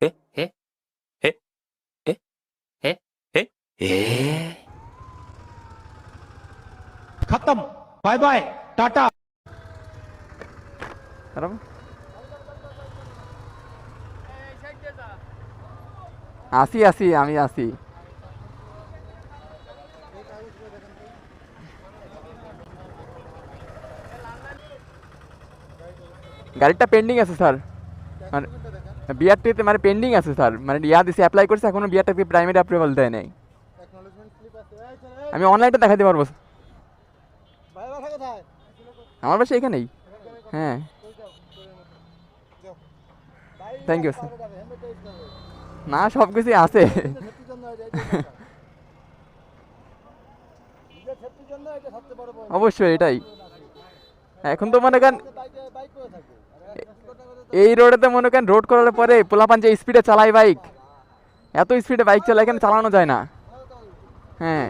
えええええええ खत्म। Bye bye tata. খারাপ আসি আসি আমি আসি। গাড়িটা পেন্ডিং আছে স্যার, মানে বিআরটিতে মানে পেন্ডিং আছে স্যার, মানে ইয়া দিছে অ্যাপ্লাই করছে এখনো বিআরটিতে প্রাইমারি অ্যাপ্রুভাল দেয় নাই। আমি অনলাইনটা দেখাতে পারবো। আমার বাসা এখানেই। হ্যাঁ থ্যাংক ইউ স্যার। না সব কিছুই আছে। অবশ্যই এটাই। এখন তো মনে করেন এই রোডেতে মনে করেন রোড করার পরে পোলাপান যে স্পিডে চালায় বাইক, এত স্পিডে বাইক চালায় এখানে চালানো যায় না। হ্যাঁ